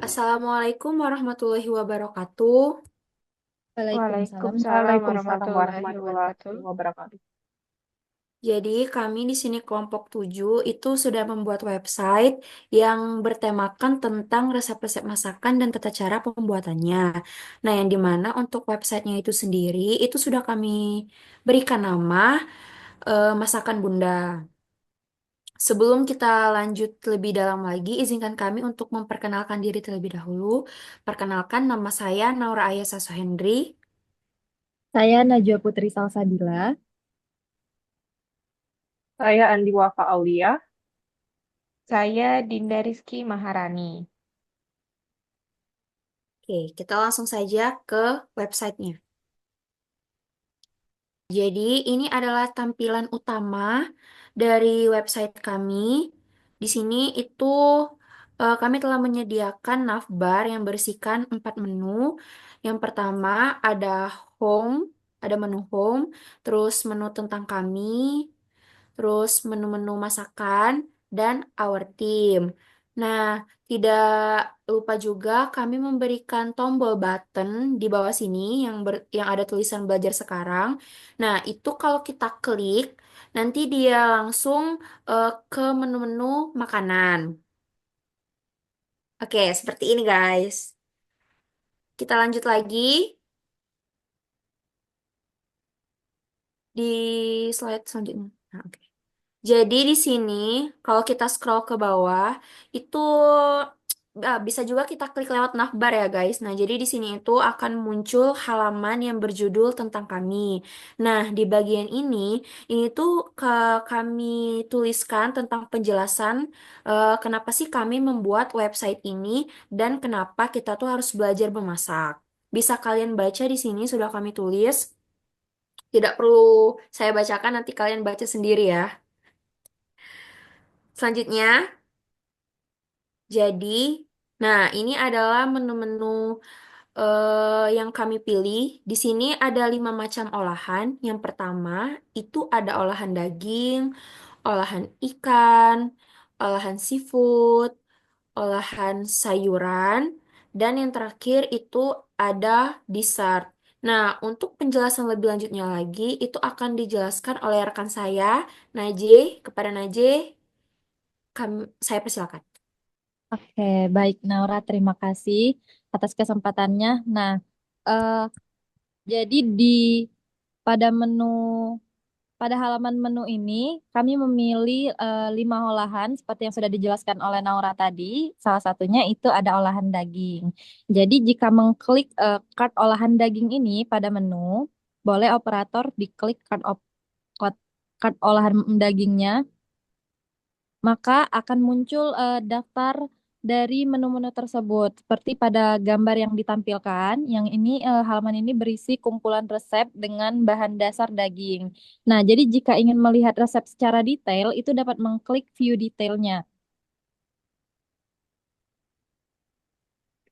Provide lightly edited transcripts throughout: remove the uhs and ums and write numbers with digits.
Assalamualaikum warahmatullahi wabarakatuh. Waalaikumsalam. Waalaikumsalam Waalaikumsalam warahmatullahi wabarakatuh. warahmatullahi wabarakatuh. Jadi kami di sini kelompok 7 itu sudah membuat website yang bertemakan tentang resep-resep masakan dan tata cara pembuatannya. Nah, yang dimana untuk websitenya itu sendiri itu sudah kami berikan nama Masakan Bunda. Sebelum kita lanjut lebih dalam lagi, izinkan kami untuk memperkenalkan diri terlebih dahulu. Perkenalkan, nama saya Naura Ayasa Sohendri. Saya Najwa Putri Salsabila. Saya Andi Wafa Aulia. Saya Dinda Rizky Maharani. Oke, kita langsung saja ke websitenya. Jadi, ini adalah tampilan utama dari website kami. Di sini itu kami telah menyediakan navbar yang berisikan 4 menu. Yang pertama ada home, ada menu home, terus menu tentang kami, terus menu-menu masakan, dan our team. Nah, tidak lupa juga kami memberikan tombol button di bawah sini yang ada tulisan belajar sekarang. Nah, itu kalau kita klik, nanti dia langsung ke menu-menu makanan. Oke, seperti ini guys. Kita lanjut lagi di slide selanjutnya. Nah, oke. Jadi di sini kalau kita scroll ke bawah itu bisa juga kita klik lewat navbar ya guys. Nah, jadi di sini itu akan muncul halaman yang berjudul tentang kami. Nah, di bagian ini tuh kami tuliskan tentang penjelasan kenapa sih kami membuat website ini dan kenapa kita tuh harus belajar memasak. Bisa kalian baca di sini sudah kami tulis. Tidak perlu saya bacakan, nanti kalian baca sendiri ya. Selanjutnya, jadi, nah ini adalah menu-menu yang kami pilih. Di sini ada 5 macam olahan. Yang pertama itu ada olahan daging, olahan ikan, olahan seafood, olahan sayuran, dan yang terakhir itu ada dessert. Nah, untuk penjelasan lebih lanjutnya lagi, itu akan dijelaskan oleh rekan saya, Najih. Kepada Najih, saya persilakan. Oke, baik Naura, terima kasih atas kesempatannya. Nah, eh, jadi pada menu pada halaman menu ini kami memilih 5 olahan seperti yang sudah dijelaskan oleh Naura tadi. Salah satunya itu ada olahan daging. Jadi jika mengklik card olahan daging ini pada menu, boleh operator diklik card, card olahan dagingnya, maka akan muncul daftar dari menu-menu tersebut. Seperti pada gambar yang ditampilkan, yang ini halaman ini berisi kumpulan resep dengan bahan dasar daging. Nah, jadi jika ingin melihat resep secara detail, itu dapat mengklik view detailnya.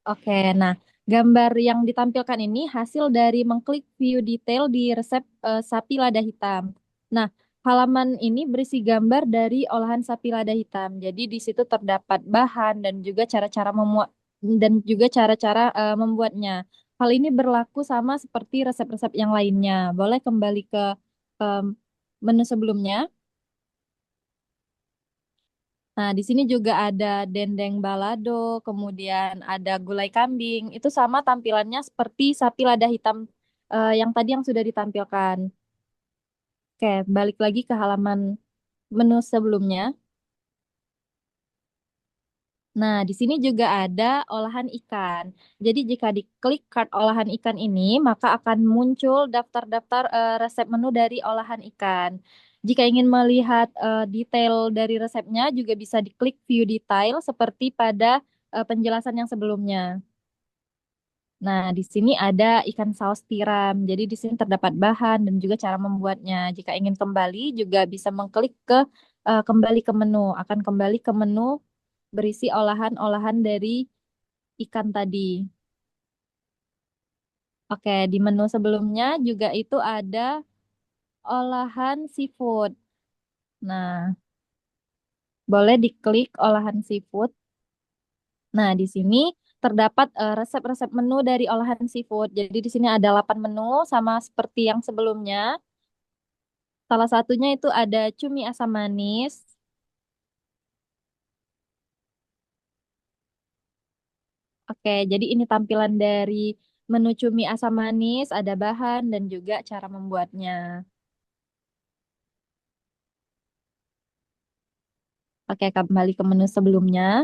Oke, nah gambar yang ditampilkan ini hasil dari mengklik view detail di resep sapi lada hitam. Nah, halaman ini berisi gambar dari olahan sapi lada hitam. Jadi di situ terdapat bahan dan juga cara-cara membuatnya. Hal ini berlaku sama seperti resep-resep yang lainnya. Boleh kembali ke em, menu sebelumnya. Nah, di sini juga ada dendeng balado, kemudian ada gulai kambing. Itu sama tampilannya seperti sapi lada hitam yang tadi yang sudah ditampilkan. Oke, balik lagi ke halaman menu sebelumnya. Nah, di sini juga ada olahan ikan. Jadi jika diklik card olahan ikan ini, maka akan muncul daftar-daftar resep menu dari olahan ikan. Jika ingin melihat detail dari resepnya, juga bisa diklik view detail seperti pada penjelasan yang sebelumnya. Nah, di sini ada ikan saus tiram. Jadi di sini terdapat bahan dan juga cara membuatnya. Jika ingin kembali juga bisa mengklik ke kembali ke menu. Akan kembali ke menu berisi olahan-olahan dari ikan tadi. Oke, di menu sebelumnya juga itu ada olahan seafood. Nah, boleh diklik olahan seafood. Nah, di sini terdapat resep-resep menu dari olahan seafood. Jadi di sini ada 8 menu sama seperti yang sebelumnya. Salah satunya itu ada cumi asam manis. Oke, jadi ini tampilan dari menu cumi asam manis, ada bahan dan juga cara membuatnya. Oke, kembali ke menu sebelumnya.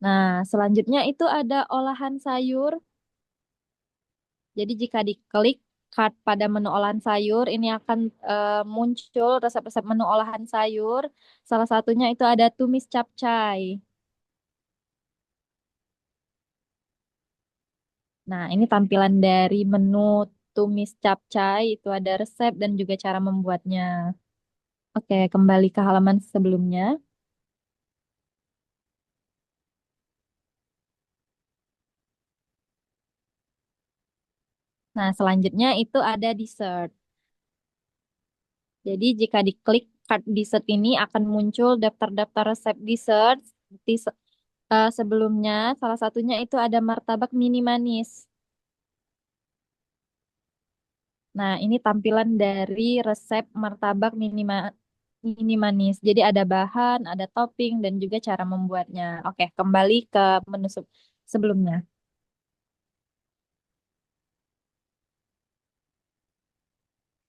Nah, selanjutnya itu ada olahan sayur. Jadi jika diklik card pada menu olahan sayur, ini akan muncul resep-resep menu olahan sayur. Salah satunya itu ada tumis capcay. Nah, ini tampilan dari menu tumis capcay. Itu ada resep dan juga cara membuatnya. Oke, kembali ke halaman sebelumnya. Nah, selanjutnya itu ada dessert. Jadi jika diklik card dessert ini akan muncul daftar-daftar resep dessert seperti sebelumnya. Salah satunya itu ada martabak mini manis. Nah, ini tampilan dari resep martabak mini manis. Jadi ada bahan, ada topping, dan juga cara membuatnya. Oke, kembali ke menu sebelumnya.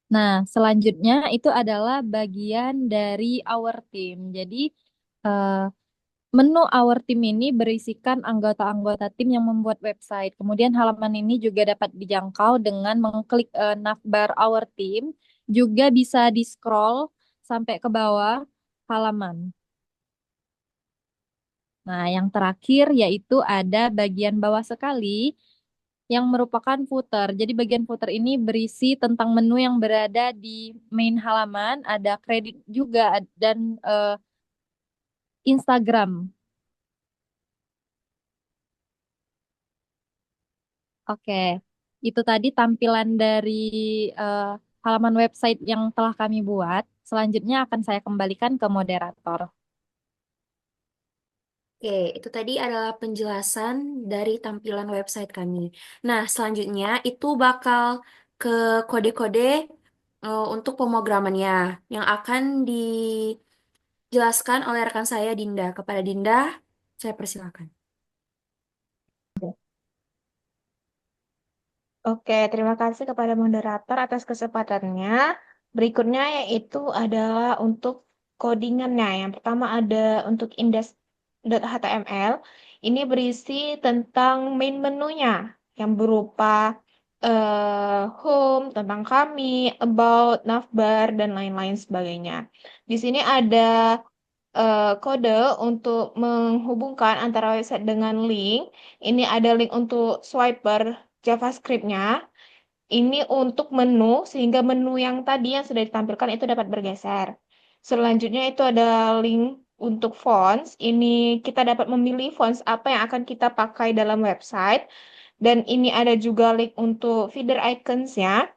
Nah, selanjutnya itu adalah bagian dari our team. Jadi, eh, menu Our Team ini berisikan anggota-anggota tim yang membuat website. Kemudian halaman ini juga dapat dijangkau dengan mengklik navbar Our Team. Juga bisa di-scroll sampai ke bawah halaman. Nah, yang terakhir yaitu ada bagian bawah sekali yang merupakan footer. Jadi bagian footer ini berisi tentang menu yang berada di main halaman, ada kredit juga dan Instagram. Oke, itu tadi tampilan dari eh, halaman website yang telah kami buat. Selanjutnya akan saya kembalikan ke moderator. Oke, itu tadi adalah penjelasan dari tampilan website kami. Nah, selanjutnya itu bakal ke kode-kode untuk pemrogramannya yang akan dijelaskan oleh rekan saya Dinda. Kepada Dinda, saya persilakan. Oke, terima kasih kepada moderator atas kesempatannya. Berikutnya yaitu adalah untuk codingannya. Yang pertama ada untuk index.html. Ini berisi tentang main menunya yang berupa home, tentang kami, about, navbar, dan lain-lain sebagainya. Di sini ada kode untuk menghubungkan antara website dengan link. Ini ada link untuk swiper JavaScript-nya. Ini untuk menu, sehingga menu yang tadi yang sudah ditampilkan itu dapat bergeser. Selanjutnya itu ada link untuk fonts. Ini kita dapat memilih fonts apa yang akan kita pakai dalam website. Dan ini ada juga link untuk feeder icons-nya.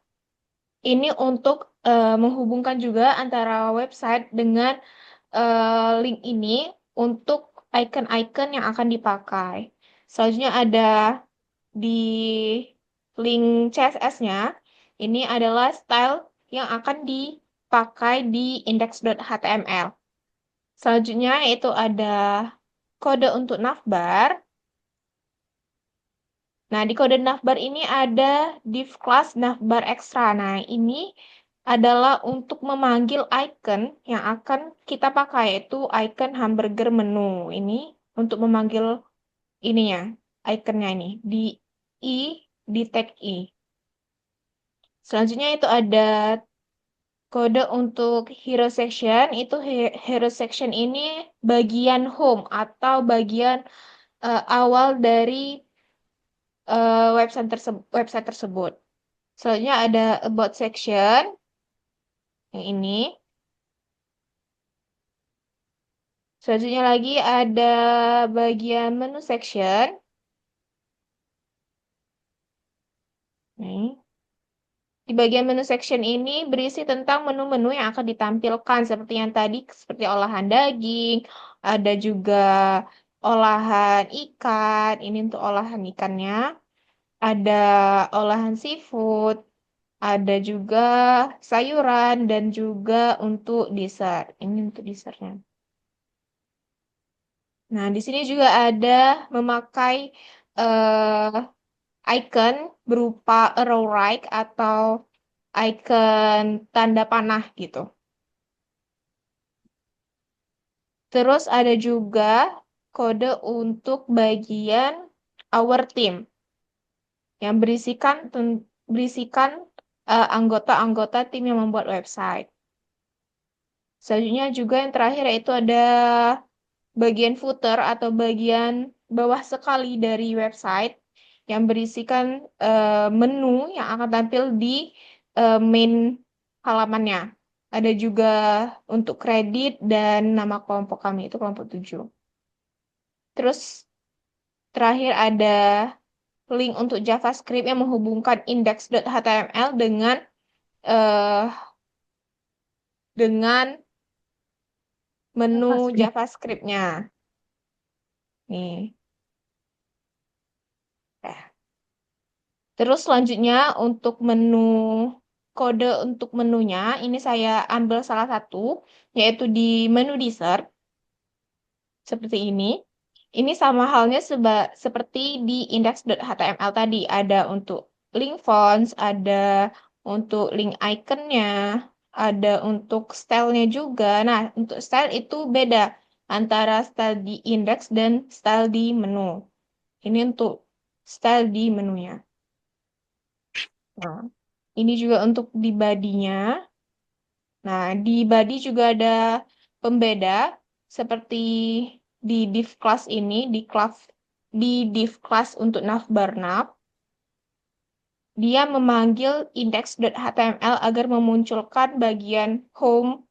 Ini untuk menghubungkan juga antara website dengan link ini untuk icon-icon yang akan dipakai. Selanjutnya ada di link CSS-nya, ini adalah style yang akan dipakai di index.html. Selanjutnya itu ada kode untuk navbar. Nah, di kode navbar ini ada div class navbar extra. Nah, ini adalah untuk memanggil icon yang akan kita pakai, yaitu icon hamburger menu. Ini untuk memanggil ininya, iconnya ini, di i, di tag i. Selanjutnya itu ada kode untuk hero section. Itu hero section ini bagian home atau bagian awal dari website tersebut. Selanjutnya ada about section yang ini. Selanjutnya lagi ada bagian menu section. Nih. Di bagian menu section ini berisi tentang menu-menu yang akan ditampilkan seperti yang tadi, seperti olahan daging, ada juga olahan ikan, ini untuk olahan ikannya, ada olahan seafood, ada juga sayuran dan juga untuk dessert. Ini untuk dessertnya. Nah, di sini juga ada memakai icon berupa arrow right atau icon tanda panah gitu. Terus ada juga kode untuk bagian our team yang berisikan anggota-anggota tim yang membuat website. Selanjutnya juga yang terakhir yaitu ada bagian footer atau bagian bawah sekali dari website yang berisikan menu yang akan tampil di main halamannya. Ada juga untuk kredit dan nama kelompok kami itu kelompok 7. Terus terakhir ada link untuk JavaScript yang menghubungkan index.html eh, dengan menu JavaScript. JavaScript-nya. Nih. Nah, terus selanjutnya untuk kode untuk menunya, ini saya ambil salah satu, yaitu di menu dessert, seperti ini. Ini sama halnya seperti di index.html tadi. Ada untuk link fonts, ada untuk link iconnya, ada untuk stylenya juga. Nah, untuk style itu beda antara style di index dan style di menu. Ini untuk style di menunya. Nah, ini juga untuk di body-nya. Nah, di body juga ada pembeda seperti di div class ini, di div class untuk navbar nav, dia memanggil index.html agar memunculkan bagian home,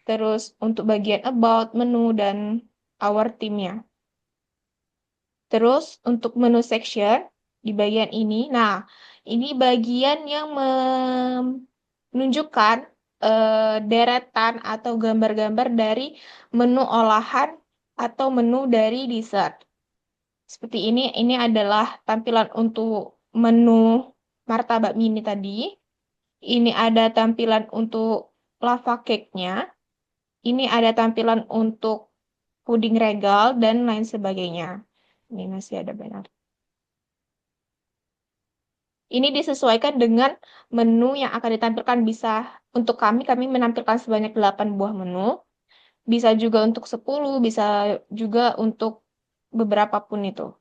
terus untuk bagian about, menu, dan our theme-nya. Terus untuk menu section di bagian ini, nah ini bagian yang menunjukkan deretan atau gambar-gambar dari menu olahan atau menu dari dessert. Seperti ini adalah tampilan untuk menu martabak mini tadi. Ini ada tampilan untuk lava cake-nya. Ini ada tampilan untuk puding regal dan lain sebagainya. Ini masih ada banner. Ini disesuaikan dengan menu yang akan ditampilkan bisa untuk kami menampilkan sebanyak 8 buah menu. Bisa juga untuk 10, bisa juga untuk beberapa pun itu.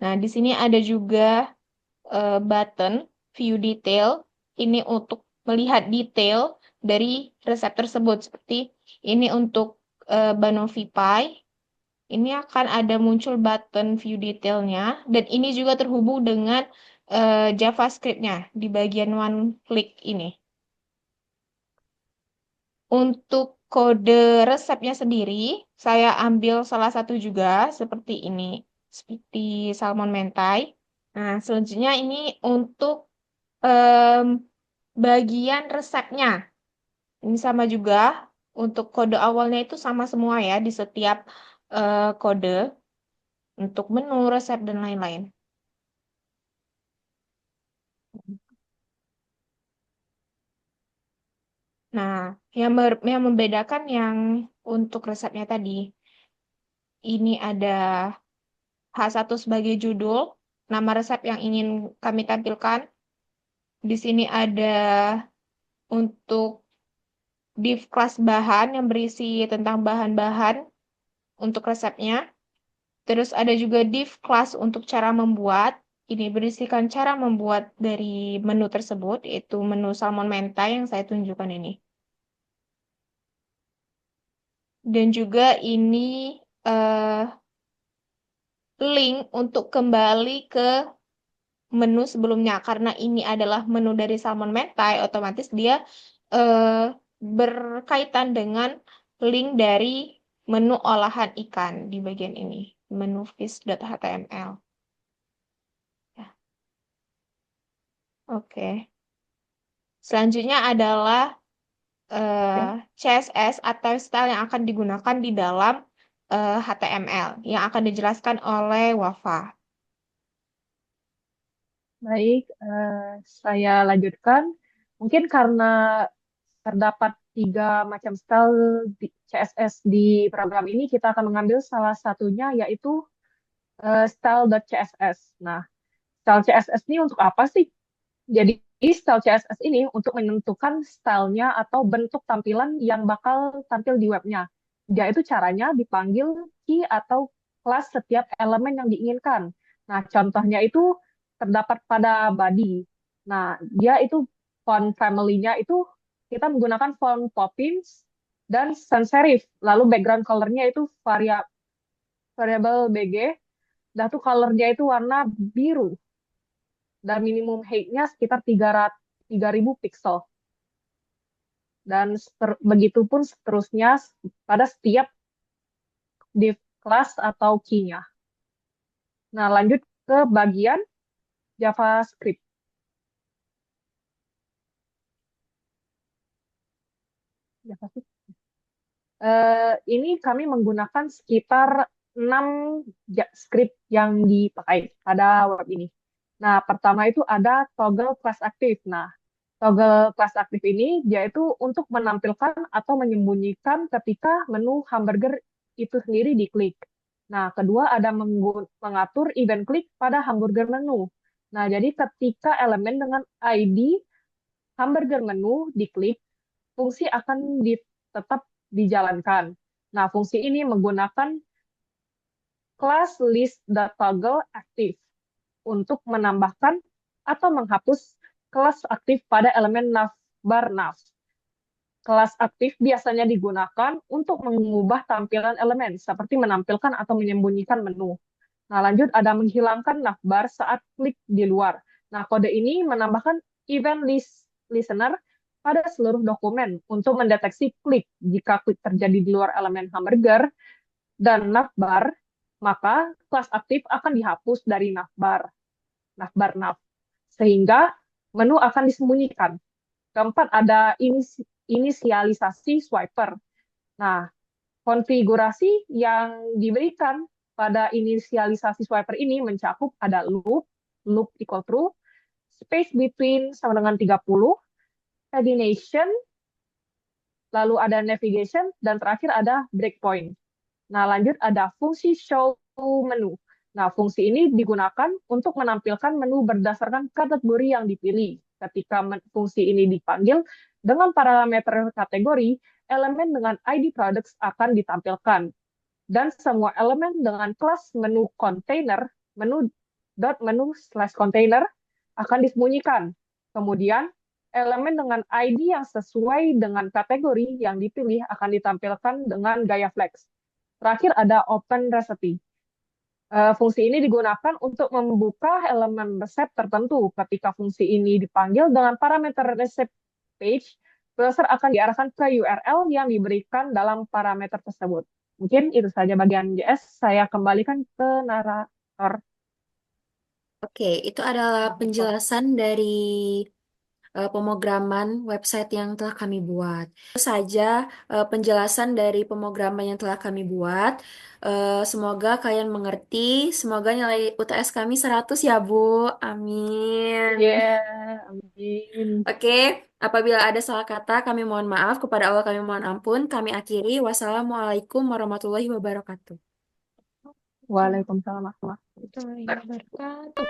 Nah, di sini ada juga button view detail. Ini untuk melihat detail dari resep tersebut. Seperti ini untuk banoffee pie. Ini akan ada muncul button view detailnya. Dan ini juga terhubung dengan JavaScript-nya di bagian one click ini. Untuk kode resepnya sendiri, saya ambil salah satu juga seperti ini. Seperti salmon mentai. Nah, selanjutnya ini untuk em, bagian resepnya. Ini sama juga. Untuk kode awalnya itu sama semua ya di setiap kode. Untuk menu, resep, dan lain-lain. Nah, yang membedakan yang untuk resepnya tadi, ini ada H1 sebagai judul, nama resep yang ingin kami tampilkan. Di sini ada untuk div kelas bahan yang berisi tentang bahan-bahan untuk resepnya. Terus ada juga div kelas untuk cara membuat. Ini berisikan cara membuat dari menu tersebut, yaitu menu salmon mentai yang saya tunjukkan ini. Dan juga ini link untuk kembali ke menu sebelumnya. Karena ini adalah menu dari salmon mentai, otomatis dia eh, berkaitan dengan link dari menu olahan ikan di bagian ini, menu fish.html. Ya, oke. Selanjutnya adalah Oke. CSS atau style yang akan digunakan di dalam HTML yang akan dijelaskan oleh Wafa. Baik, saya lanjutkan. Mungkin karena terdapat 3 macam style CSS di program ini, kita akan mengambil salah satunya yaitu style.css. Nah, style CSS ini untuk apa sih? Jadi, style CSS ini untuk menentukan stylenya atau bentuk tampilan yang bakal tampil di webnya. Yaitu caranya dipanggil key atau kelas setiap elemen yang diinginkan. Nah, contohnya itu terdapat pada body. Nah, dia itu font family-nya itu kita menggunakan font Poppins dan sans serif. Lalu background color-nya itu variabel BG. Dan tuh color-nya itu warna biru dan minimum height-nya sekitar 3.000 pixel. Dan begitu pun seterusnya pada setiap div class atau key-nya. Nah, lanjut ke bagian JavaScript. JavaScript. Ini kami menggunakan sekitar 6 script yang dipakai pada web ini. Nah, pertama itu ada toggle class active. Nah, toggle class aktif ini dia itu untuk menampilkan atau menyembunyikan ketika menu hamburger itu sendiri diklik. Nah, kedua ada mengatur event klik pada hamburger menu. Nah, jadi ketika elemen dengan ID hamburger menu diklik, fungsi akan tetap dijalankan. Nah, fungsi ini menggunakan class list.toggle aktif untuk menambahkan atau menghapus kelas aktif pada elemen navbar nav. Kelas aktif biasanya digunakan untuk mengubah tampilan elemen, seperti menampilkan atau menyembunyikan menu. Nah, lanjut ada menghilangkan navbar saat klik di luar. Nah, kode ini menambahkan event listener pada seluruh dokumen untuk mendeteksi klik. Jika klik terjadi di luar elemen hamburger dan navbar, maka kelas aktif akan dihapus dari navbar nav, sehingga menu akan disembunyikan. Keempat, ada inisialisasi swiper. Nah, konfigurasi yang diberikan pada inisialisasi swiper ini mencakup ada loop equal true, space between sama dengan 30, pagination, lalu ada navigation, dan terakhir ada breakpoint. Nah, lanjut ada fungsi show menu. Nah, fungsi ini digunakan untuk menampilkan menu berdasarkan kategori yang dipilih. Ketika fungsi ini dipanggil dengan parameter kategori, elemen dengan ID products akan ditampilkan. Dan semua elemen dengan kelas menu container, menu.menu/container akan disembunyikan. Kemudian, elemen dengan ID yang sesuai dengan kategori yang dipilih akan ditampilkan dengan gaya flex. Terakhir ada open recipe. Fungsi ini digunakan untuk membuka elemen resep tertentu. Ketika fungsi ini dipanggil dengan parameter resep page, browser akan diarahkan ke URL yang diberikan dalam parameter tersebut. Mungkin itu saja bagian JS. Saya kembalikan ke narator. Oke, itu adalah penjelasan dari pemrograman website yang telah kami buat. Itu saja penjelasan dari pemrograman yang telah kami buat. Semoga kalian mengerti. Semoga nilai UTS kami 100 ya, Bu. Amin. Yeah, amin. Oke, apabila ada salah kata, kami mohon maaf. Kepada Allah kami mohon ampun. Kami akhiri. Wassalamualaikum warahmatullahi wabarakatuh. Waalaikumsalam warahmatullahi Wabarakatuh.